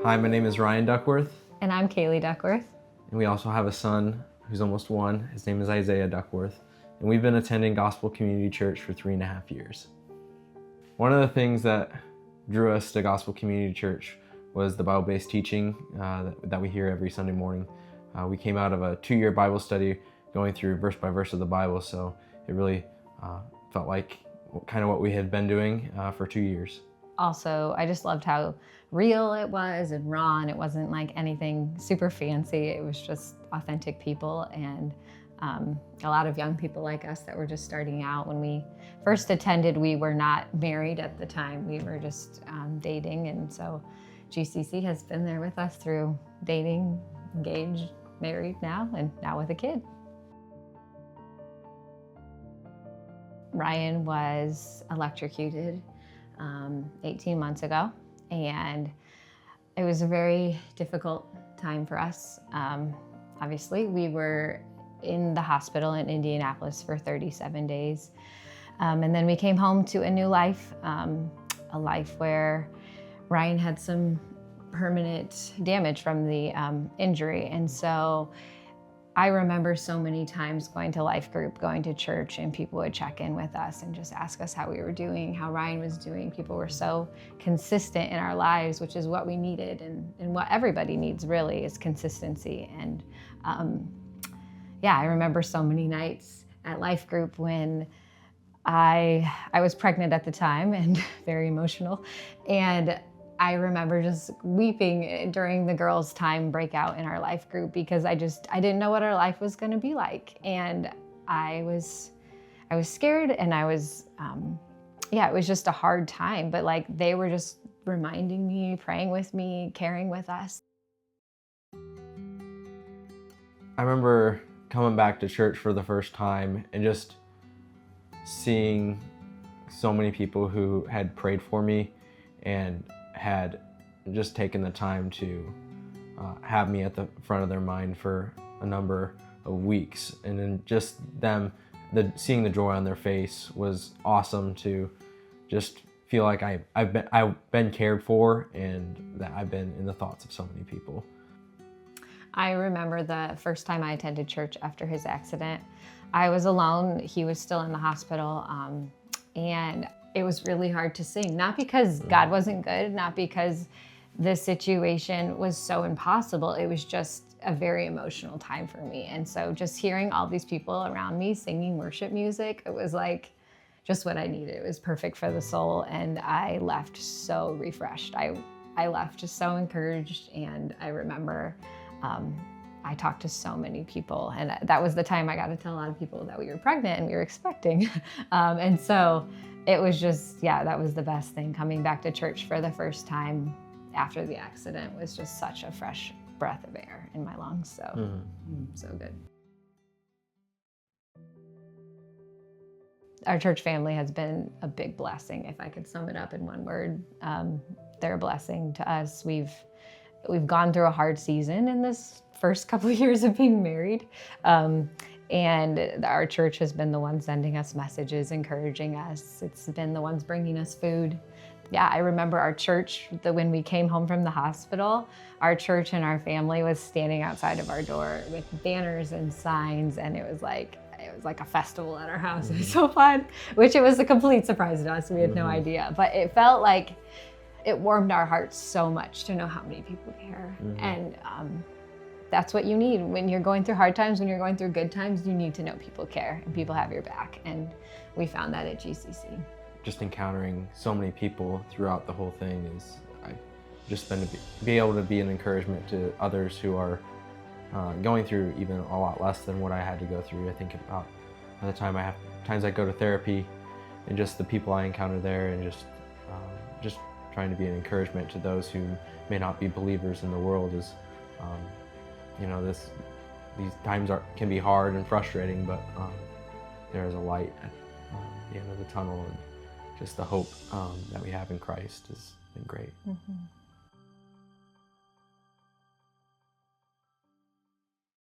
Hi, my name is Ryan Duckworth. And I'm Kailee Duckworth. And we also have a son who's almost 1. His name is Isaiah Duckworth. And we've been attending Gospel Community Church for 3.5 years. One of the things that drew us to Gospel Community Church was the Bible-based teaching that we hear every Sunday morning. We came out of a 2-year Bible study going through verse by verse of the Bible, so it really felt like kind of what we had been doing for 2 years. Also, I just loved how real it was and raw, and it wasn't like anything super fancy. It was just authentic people and a lot of young people like us that were just starting out. When we first attended, we were not married at the time. We were just dating, and so GCC has been there with us through dating, engaged, married now, and now with a kid. Ryan was electrocuted 18 months ago, and it was a very difficult time for us. Obviously, we were in the hospital in Indianapolis for 37 days, and then we came home to a new life, a life where Ryan had some permanent damage from the injury, and so I remember so many times going to life group, going to church, and people would check in with us and just ask us how we were doing, how Ryan was doing. People were so consistent in our lives, which is what we needed, and what everybody needs really is consistency. And yeah, I remember so many nights at life group when I was pregnant at the time and very emotional, and I remember just weeping during the girls' time breakout in our life group because I didn't know what our life was going to be like, and I was scared, and I was it was just a hard time. But like they were just reminding me, praying with me, caring with us. I remember coming back to church for the first time and just seeing so many people who had prayed for me and had just taken the time to have me at the front of their mind for a number of weeks. And then just them, seeing the joy on their face was awesome to just feel like I've been cared for and that I've been in the thoughts of so many people. I remember the first time I attended church after his accident. I was alone. He was still in the hospital, and it was really hard to sing, not because God wasn't good, not because the situation was so impossible. It was just a very emotional time for me. And so just hearing all these people around me singing worship music, it was like just what I needed. It was perfect for the soul, and I left so refreshed. I left just so encouraged, and I remember I talked to so many people, and that was the time I got to tell a lot of people that we were pregnant and we were expecting. And so it was just, that was the best thing. Coming back to church for the first time after the accident was just such a fresh breath of air in my lungs. So, so good. Our church family has been a big blessing. If I could sum it up in one word, they're a blessing to us. We've gone through a hard season in this first couple of years of being married. And our church has been the one sending us messages, encouraging us. It's been the ones bringing us food. Yeah, I remember our church, when we came home from the hospital, our church and our family was standing outside of our door with banners and signs, and it was like a festival at our house. It was so fun, which it was a complete surprise to us. We had no idea, but it felt like it warmed our hearts so much to know how many people care. And that's what you need when you're going through hard times. When you're going through good times, you need to know people care and people have your back. And we found that at GCC. Just encountering so many people throughout the whole thing is, I've just been to be able to be an encouragement to others who are going through even a lot less than what I had to go through. I think about the times I go to therapy and just the people I encounter there, and just trying to be an encouragement to those who may not be believers in the world is, these times can be hard and frustrating, but there is a light at the end of the tunnel, and just the hope that we have in Christ has been great.